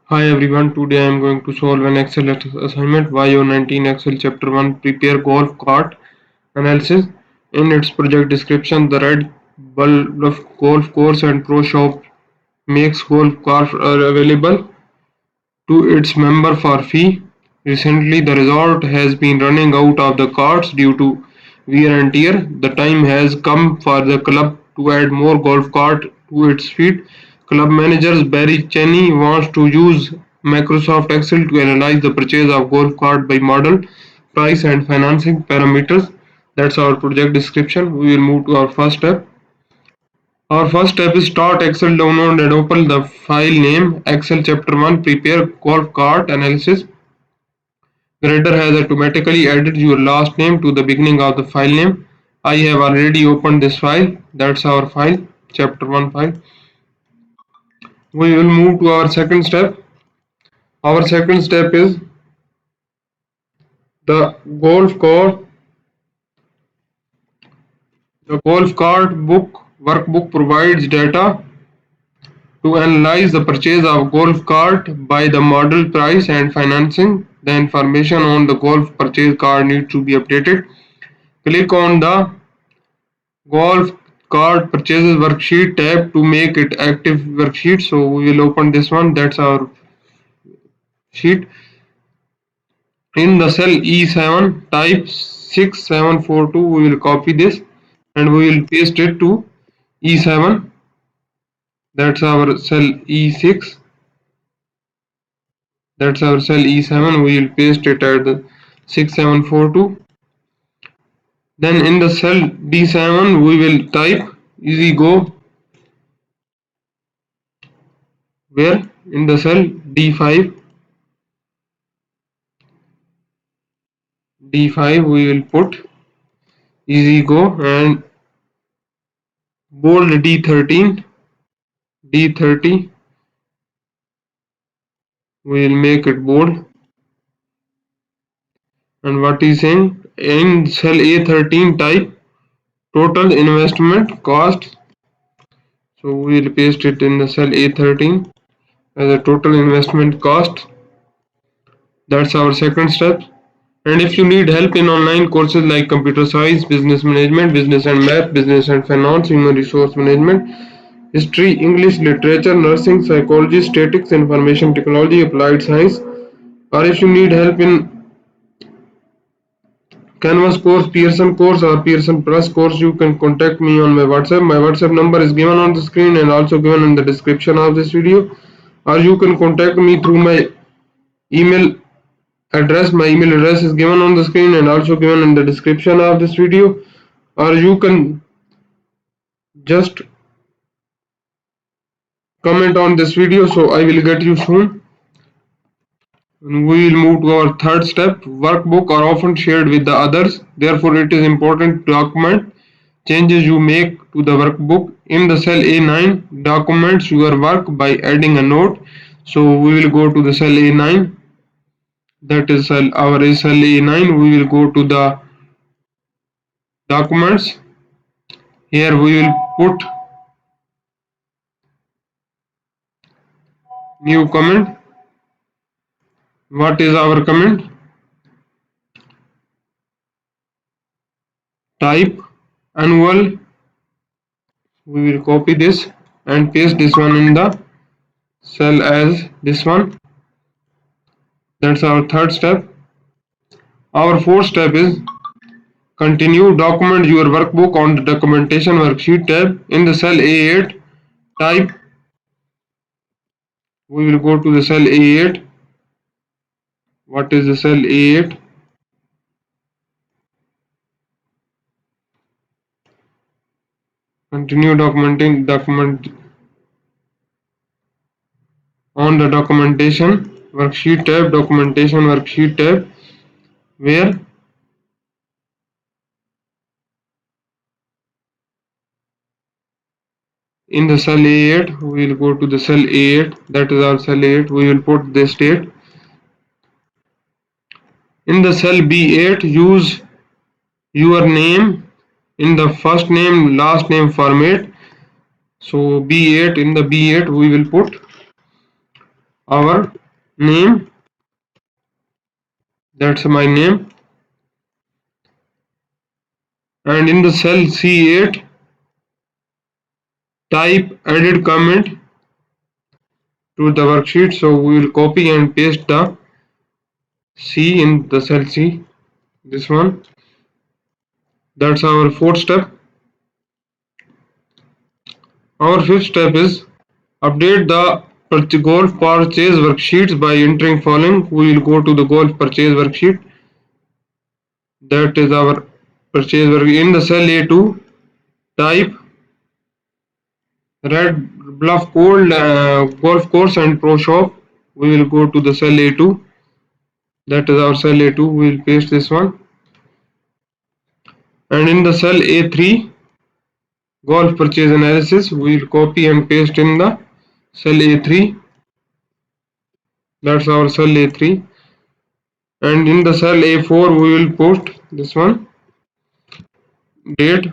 Hi everyone, today I am going to solve an Excel assignment YO19 Excel Chapter 1 Prepare Golf Cart Analysis. In its project description, the red bulb of golf course and pro shop makes golf carts are available to its member for fee. Recently, the resort has been running out of the carts due to wear and tear. The time has come for the club to add more golf cart to its fleet. Club manager Barry Cheney wants to use Microsoft Excel to analyze the purchase of golf cart by model, price and financing parameters. That's our project description. We will move to our first step. Our first step is start Excel download and open the file name Excel chapter 1 prepare golf cart analysis. Grader has automatically added your last name to the beginning of the file name. I have already opened this file. That's our file, chapter 1 file. We will move to our second step. Our second step is the golf cart. The golf cart book workbook provides data to analyze the purchase of golf cart by the model price and financing. The information on the golf purchase card needs to be updated. Click on the golf cart purchases worksheet tab to make it active worksheet. So we will open this one. That's our sheet. In the cell E7 type 6742 we will copy this and we will paste it to E7. That's our cell E6. That's our cell E7. We will paste it at the 6742. Then in the cell D7 we will type easy go, where in the cell D5 we will put easy go and bold D13 D30 we will make it bold. And what is saying in cell A13 type total investment cost, so we will paste it in the cell A13 as a total investment cost. That's our second step. And if you need help in online courses like computer science, business management, business and math, business and finance, human resource management, history, English, literature, nursing, psychology, statistics, information technology, applied science, or if you need help in Canvas course, Pearson course, or Pearson Plus course, you can contact me on my WhatsApp. My WhatsApp number is given on the screen and also given in the description of this video. Or you can contact me through my email address. My email address is given on the screen and also given in the description of this video. Or you can just comment on this video, so I will get you soon. And we will move to our third step. Workbook are often shared with the others. Therefore, it is important to document changes you make to the workbook. In the cell A9, documents your work by adding a note. So we will go to the cell A9. That is our cell A9. We will go to the documents. Here we will put new comment. What is our comment? Type annual. We will copy this and paste this one in the cell as this one. That's our third step. Our fourth step is continue document your workbook on the documentation worksheet tab. In the cell A8 type, we will go to the cell A8. What is the cell A8? Continue document on the documentation worksheet tab, where in the cell A8 we will go to the cell A8. That is our cell A8. We will put this date. In the cell B8, use your name in the first name last name format. So B8, in the B8 we will put our name, that's my name, and in the cell C8 type added comment to the worksheet. So we will copy and paste the C in the cell C, this one. That's our fourth step. Our fifth step is update the golf purchase worksheets by entering following. We will go to the golf purchase worksheet. That is our purchase worksheet. In the cell A2 type Red Bluff Gold Golf Course and Pro Shop. We will go to the cell A2. That is our cell A2. We will paste this one. And in the cell A3 golf purchase analysis, we will copy and paste in the cell A3. That's our cell A3. And in the cell A4 we will put this one, date.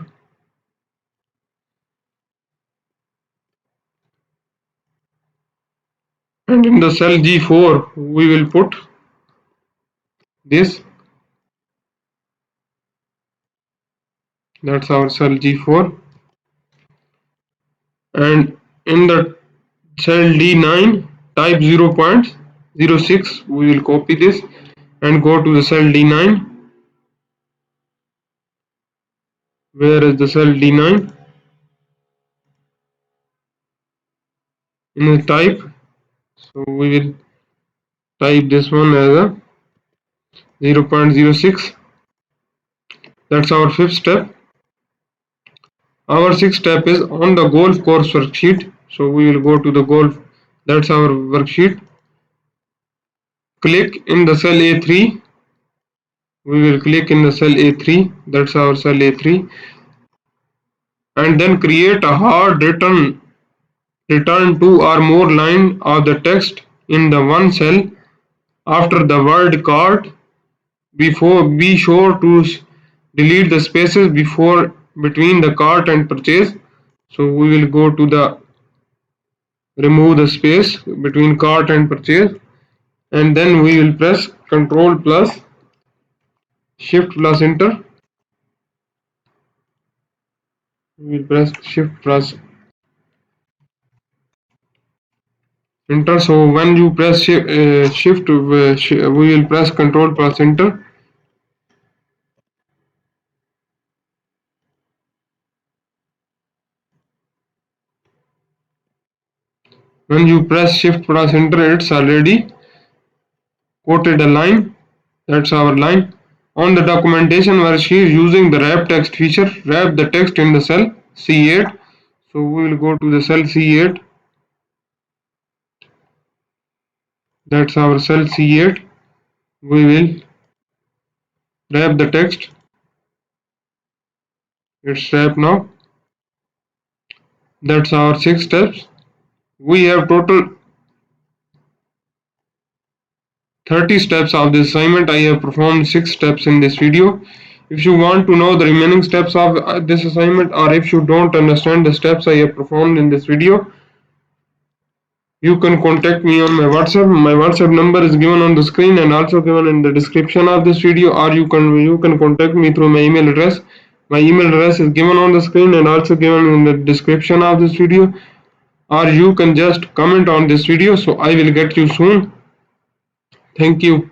And in the cell G4 we will put this. That's our cell G4. And in the cell D9 type 0.06 we will copy this and go to the cell D9. Where is the cell D9? In the type, so we will type this one as a 0.06. That's our fifth step. Our sixth step is on the golf course worksheet. So we will go to the golf, that's our worksheet. Click in the cell A3. We will click in the cell A3. That's our cell A3. And then create a hard return two or more line of the text in the one cell after the word cart. Before, be sure to delete the spaces between the cart and purchase. So we will go to the remove the space between cart and purchase, and then we will press Ctrl plus Shift plus Enter. We will press Shift plus Enter. So when you press Shift, we will press Ctrl plus Enter. When you press Shift plus Enter, it's already quoted a line. That's our line. On the documentation worksheet using the wrap text feature, wrap the text in the cell C8. So we will go to the cell C8. That's our cell C8. We will wrap the text. It's wrapped now. That's our 6 steps. We have total 30 steps of this assignment. I have performed 6 steps in this video. If you want to know the remaining steps of this assignment, or if you don't understand the steps I have performed in this video, you can contact me on my WhatsApp. My WhatsApp number is given on the screen and also given in the description of this video, or you can contact me through my email address. My email address is given on the screen and also given in the description of this video, or you can just comment on this video. So I will get you soon. Thank you.